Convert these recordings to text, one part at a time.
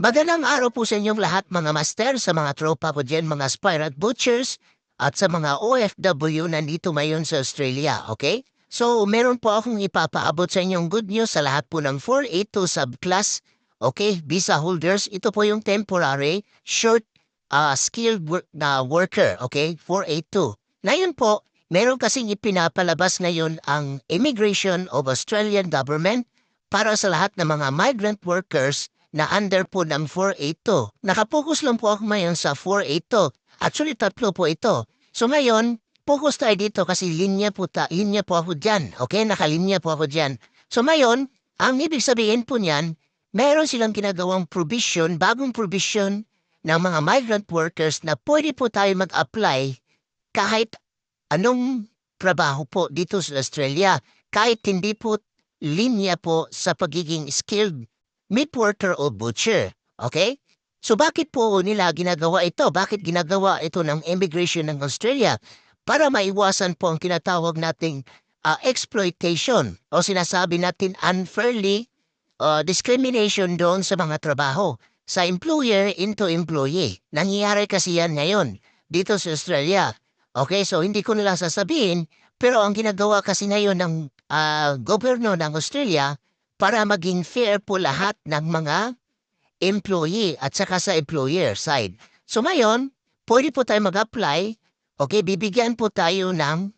Magandang araw po sa inyong lahat mga master, sa mga tropa ko dyan, mga aspirant butchers, at sa mga OFW na nandito ngayon sa Australia, okay? So, meron po akong ipapaabot sa inyong good news sa lahat po ng 482 subclass, okay? Visa holders, ito po yung temporary, short, skilled worker, okay? 482. Ngayon po, meron kasing ipinapalabas ngayon ang Immigration of Australian Government para sa lahat ng mga migrant workers na under po ng 482. Nakapokus lang po ako ngayon sa 482. Actually, tatlo po ito. So ngayon, focus tayo dito kasi linya po ako dyan. Okay, nakalinya po ako dyan. So ngayon, ang ibig sabihin po niyan, meron silang ginagawang provision, bagong provision ng mga migrant workers na pwede po tayo mag-apply kahit anong trabaho po dito sa Australia. Kahit hindi po linya po sa pagiging skilled meat worker o butcher. Okay? So bakit po nila ginagawa ito? Bakit ginagawa ito ng immigration ng Australia? Para maiwasan po ang kinatawag nating exploitation o sinasabi natin unfairly discrimination doon sa mga trabaho. Sa employer into employee. Nangyayari kasi yan ngayon dito sa Australia. Okay, so hindi ko nila sasabihin, pero ang ginagawa kasi ngayon ng gobyerno ng Australia para maging fair po lahat ng mga employee at saka sa employer side. So ngayon, pwede po tayo mag-apply. Okay, bibigyan po tayo ng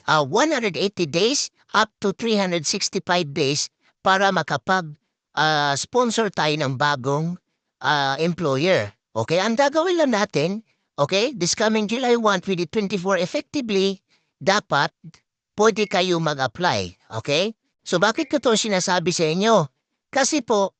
180 days up to 365 days para makapag-sponsor tayo ng bagong employer. Okay, ang gagawin lang natin, okay, this coming July 1, 2024, effectively, dapat pwede kayo mag-apply. Okay? So bakit ko ito sinasabi sa inyo? Kasi po,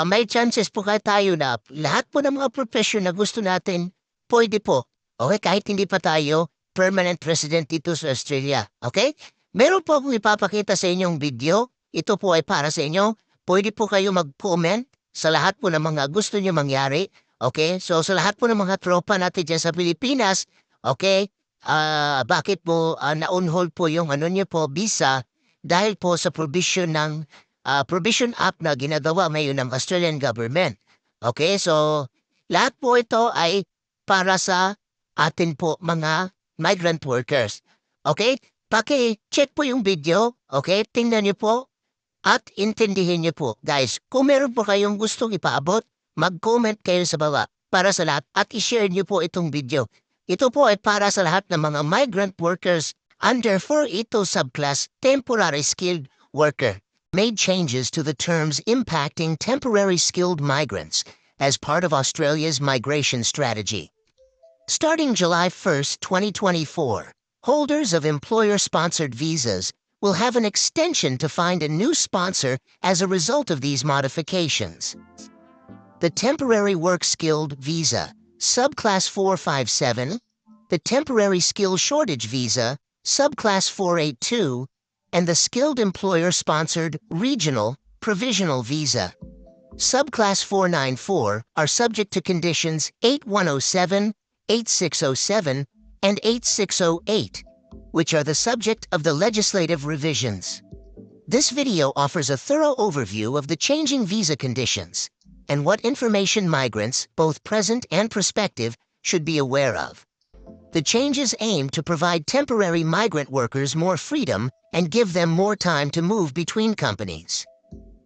may chances po tayo na lahat po ng mga profession na gusto natin, pwede po. Okay, kahit hindi pa tayo permanent resident dito sa Australia. Okay? Meron po akong ipapakita sa inyong video. Ito po ay para sa inyo. Pwede po kayo mag-comment sa lahat po ng mga gusto nyo mangyari. Okay? So sa lahat po ng mga tropa natin dyan sa Pilipinas, okay? Bakit po na-on hold po yung nyo po, visa, dahil po sa provision ng provision app na ginagawa ngayon ng Australian government. Okay, so lahat po ito ay para sa atin po mga migrant workers. Okay, paki-check po yung video, okay, tingnan niyo po at intindihin niyo po. Guys, kung meron po kayong gustong ipaabot, mag-comment kayo sa baba para sa lahat at i-share niyo po itong video. Ito po ay para sa lahat ng mga migrant workers under 482 subclass temporary skilled worker. Made changes to the terms impacting temporary skilled migrants as part of Australia's migration strategy. Starting July 1, 2024, holders of employer-sponsored visas will have an extension to find a new sponsor as a result of these modifications. The Temporary Work Skilled Visa, Subclass 457, the Temporary Skill Shortage Visa, Subclass 482, and the Skilled Employer-Sponsored Regional Provisional Visa, Subclass 494, are subject to conditions 8107, 8607, and 8608, which are the subject of the legislative revisions. This video offers a thorough overview of the changing visa conditions and what information migrants, both present and prospective, should be aware of. The changes aim to provide temporary migrant workers more freedom and give them more time to move between companies.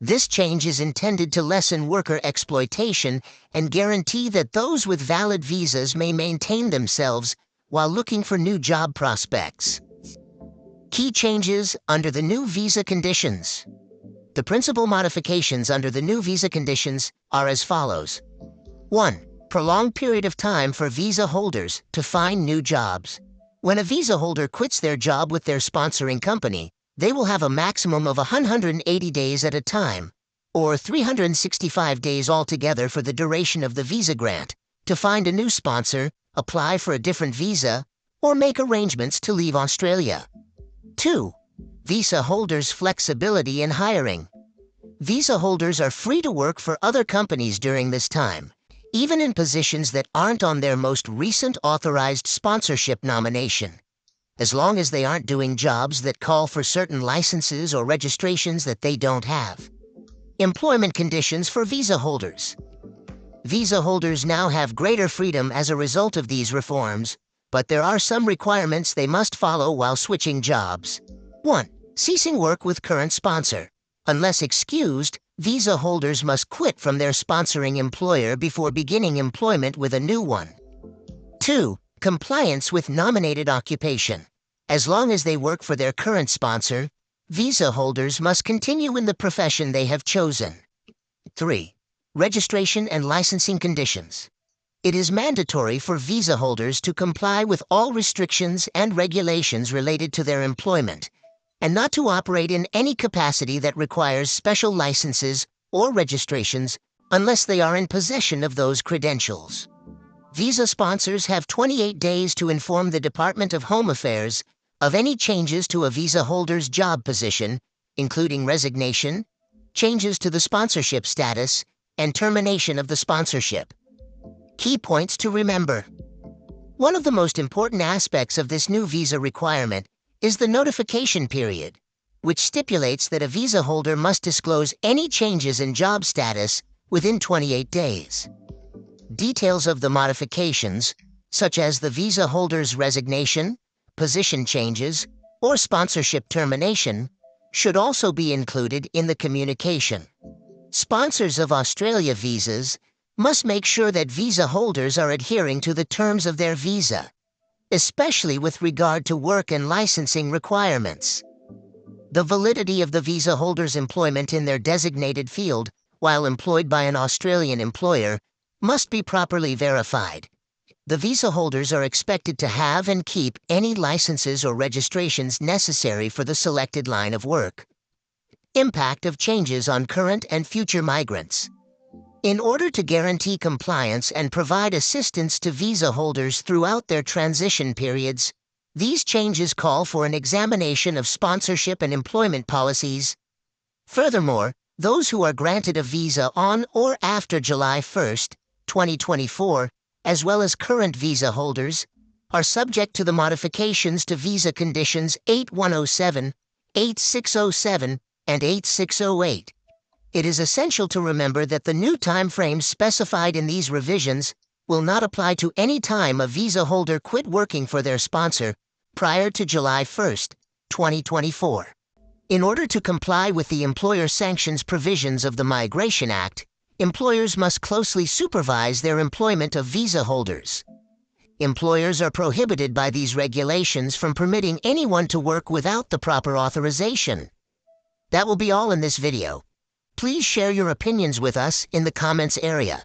This change is intended to lessen worker exploitation and guarantee that those with valid visas may maintain themselves while looking for new job prospects. Key changes under the new visa conditions. The principal modifications under the new visa conditions are as follows. 1. Prolonged period of time for visa holders to find new jobs. When a visa holder quits their job with their sponsoring company, they will have a maximum of 180 days at a time, or 365 days altogether for the duration of the visa grant, to find a new sponsor, apply for a different visa, or make arrangements to leave Australia. 2. Visa holders' flexibility in hiring. Visa holders are free to work for other companies during this time, even in positions that aren't on their most recent authorized sponsorship nomination, as long as they aren't doing jobs that call for certain licenses or registrations that they don't have. Employment conditions for visa holders. Visa holders now have greater freedom as a result of these reforms, but there are some requirements they must follow while switching jobs. 1. Ceasing work with current sponsor. Unless excused, visa holders must quit from their sponsoring employer before beginning employment with a new one. 2. Compliance with nominated occupation. As long as they work for their current sponsor, visa holders must continue in the profession they have chosen. 3. Registration and licensing conditions. It is mandatory for visa holders to comply with all restrictions and regulations related to their employment, and not to operate in any capacity that requires special licenses or registrations unless they are in possession of those credentials. Visa sponsors have 28 days to inform the Department of Home Affairs of any changes to a visa holder's job position, including resignation, changes to the sponsorship status, and termination of the sponsorship. Key points to remember. One of the most important aspects of this new visa requirement is the notification period, which stipulates that a visa holder must disclose any changes in job status within 28 days. Details of the modifications, such as the visa holder's resignation, position changes, or sponsorship termination, should also be included in the communication. Sponsors of Australia visas must make sure that visa holders are adhering to the terms of their visa, especially with regard to work and licensing requirements. The validity of the visa holder's employment in their designated field while employed by an Australian employer must be properly verified. The visa holders are expected to have and keep any licenses or registrations necessary for the selected line of work. Impact of changes on current and future migrants. In order to guarantee compliance and provide assistance to visa holders throughout their transition periods, these changes call for an examination of sponsorship and employment policies. Furthermore, those who are granted a visa on or after July 1, 2024, as well as current visa holders, are subject to the modifications to Visa Conditions 8107, 8607, and 8608. It is essential to remember that the new timeframes specified in these revisions will not apply to any time a visa holder quit working for their sponsor prior to July 1, 2024. In order to comply with the employer sanctions provisions of the Migration Act, employers must closely supervise their employment of visa holders. Employers are prohibited by these regulations from permitting anyone to work without the proper authorization. That will be all in this video. Please share your opinions with us in the comments area.